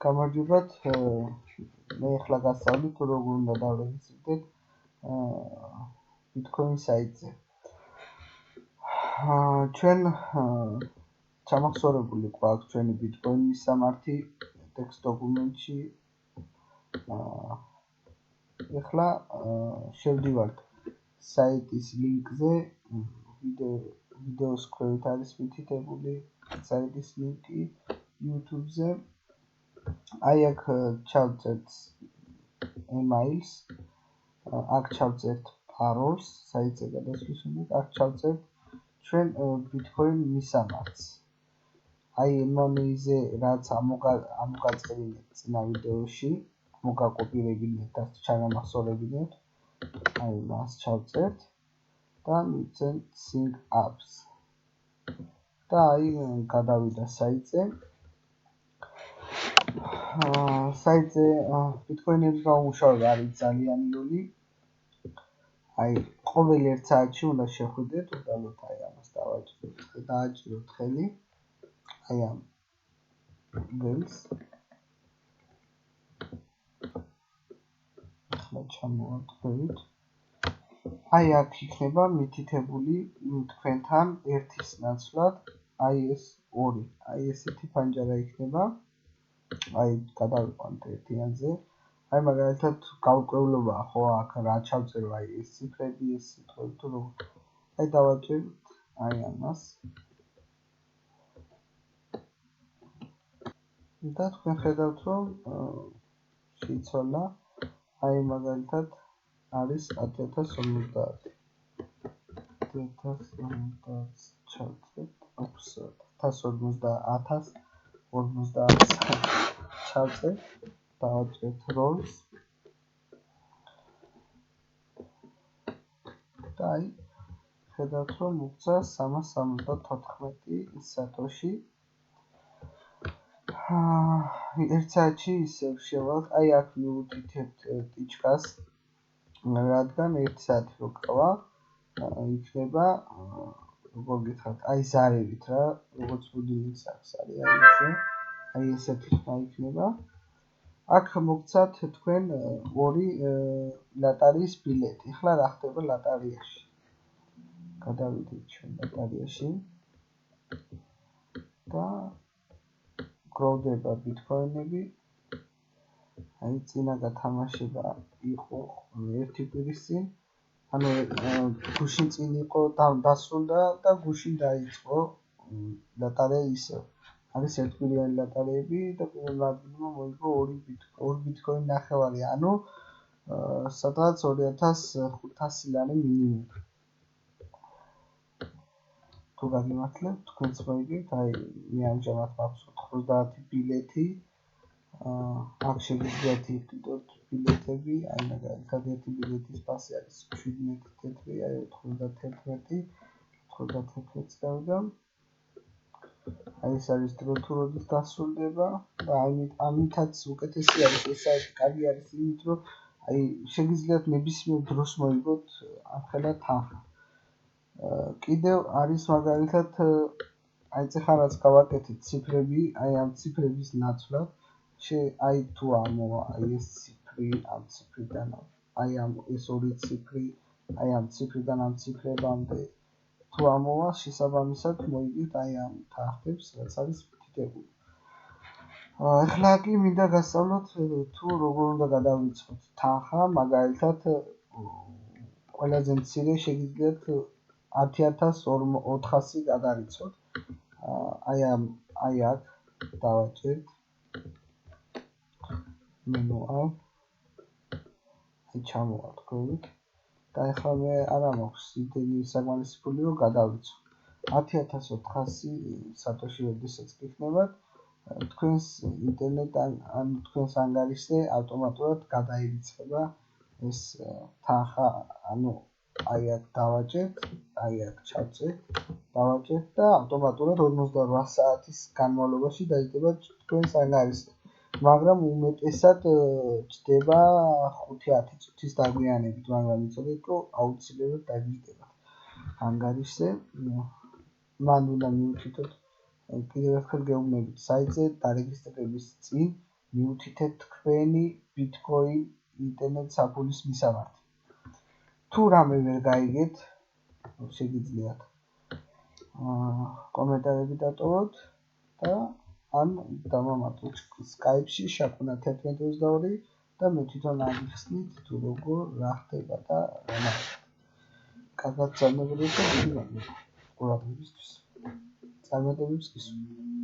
გამარჯობათ, მე ახლა გასწავლით თუ როგორ უნდა დავრეგისტრირდეთ Bitcoin საიტზე. ჩვენ ჩამახსოვრებული გვაქვს ჩვენი Bitcoin მისამართი text დოკუმენტში. ახლა შევდივართ საიტის ლინკზე, ვიდეოს ქვევით არის მითითებული საიტის ლინკი YouTube-ზე. აი აქ ჩავწერთ emails, აქ ჩავწერთ parolls, საიტზე გადასვლის შემდეგ აქ ჩავწერთ ჩვენ Bitcoin მისამართს. აი ემონიზე რაც ამოგაწერინეთ წინა ვიდეოში, მოგაკოპირებინეთ და ჩაგამახსოვრებინეთ. აი მას ჩავწერთ და მივცემთ sync apps. და აი გადავიდა საიტზე. საიტზე Bitcoin-ების გამომუშავება არის ძალიან იული. აი ყოველ 1 საათში უნდა შეხვიდეთ, უბრალოდ აი ამას დავაჭიროთ ხელი. აი ამ ველს. ახლა ჩამოვატყვევით. აი აქ იქნება მითითებული თქვენთან ერთის ნაცვლად, აი ეს 2, აი ესეთი ფანჯარა იქნება. აი გადავიყვანთ ერთიანზე. აი მაგალითად გაურკვევლობაა ხო აქ რა ჩავწერო, აი ეს ციფრები, ეს სიტყვები თუ როგორ. აი დავაჭერთ აი ამას. და თქვენ ხედავთ რომ შეიცვალა. აი მაგალითად არის 1050. 1050 ჩავწერთ. 1050 ჩავწერთ. დავაჭერთ rolls. და აი ხედავთ რომ მოგცა 374 სატოში. 1 საათში ისევ შევალთ. აი აქ მივუთითებთ ტიჩკას, რადგან 1 საათი რო ყვა, იქნება როგორ გითხრათ, აი ზარებით რა, როგორც ბუდილიც აქვს არის აი ესე. აი ესეთი ხმა იქნება. აქ მოგცათ თქვენ 2 ლატარიის ბილეთი. ახლა რა ხდება ლატარიაში? გადავიდეთ ჩვენ ლატარიაში და გროვდება Bitcoin-ები. აი წინა გათამაშება იყო 1 კვირის წინ. ანუ გუშინ წინ იყო დასრულდა და გუშინ დაიწყო ლატარია ისევ. არის 1 კვირიანი ლატარიები და პირველ ადგილზე მოიგო 2 Bitcoin ნახევარი, ანუ სადღაც 2500 ლარი მინიმუმ. თუ გაგიმართლებთ, თქვენც მოიგებთ. აი მე ამჟამად მაქვს 90 ბილეთი. აქ შეგიძლიათ იყიდოთ ბილეთები. აი მაგალითად ერთი ბილეთის ფასი არის 17 თეთრი, აი 91, 91-ს გავიდა. აი ეს არის დრო თუ როდის დასრულდება და ამითაც უკეთესი არის ეს საიტი, კარგი არის იმით, რომ აი შეგიძლიათ ნებისმიერ დროს მოიგოთ ამხელა თანხა. კიდევ არის მაგალითად აი წეხა რაც გავაკეთეთ ციფრები, აი ამ ციფრების ნაცვლად აი თუ ამოვა აი ეს ციფრი ამ ციფრიდან აი ამ ეს 2 ციფრი აი ამ ციფრიდან ამ ციფრებამდე თუ ამოვა შესაბამისად მოიგეთ აი ამ თანხებს რაც არის მითითებული. ახლა კი მინდა გასწავლოთ თუ როგორ უნდა გადავიწყოთ თანხა, მაგალითად ყველაზე მცირე შეგიძლიათ 10400 გადარიცოთ. აი აქ დავაჭერთ manual. აი ჩამოვატქვევით. და ახლა მე არა მაქვს იმდენი საკმარისი ფული რომ გადავიცო. 10400 სატოში როდესაც გიქნებათ, თქვენს ინტერნეტ ან თქვენს ანგარიშზე ავტომატურად გადაირიცხება ეს თანხა, ანუ აი აქ დავაჭერთ, აი აქ ჩავწერთ, დავაჭერთ და ავტომატურად 48 საათის განმავლობაში დაიდება თქვენს ანგარიშზე. მაგრამ უმეტესად ჭდება 5-10 წუთის დაგვიანებით, მაგრამ იცოდეთ რომ აუცილებლად დაგიჯდებათ ანგარიშზე. მან უნდა მივუთითოთ კიდევ ერთხელ გეუბნებით საიტზე დარეგისტრირების წინ მიუთითეთ თქვენი ბიტკოინ ინტერნეტ საფულის მისამართი. თუ რამე ვერ გაიგეთ, შეგიძლიათ კომენტარები დატოვოთ და ან დამამატოთ Skype-ში შაკუნა 1122 და მე თვითონ აღიხსნით თუ როგორ რა ხდება და რა. კარგად წარმოგიდგენთ და დიდი მადლობა ყურადღებისთვის. წარმატებებს გისურვებთ.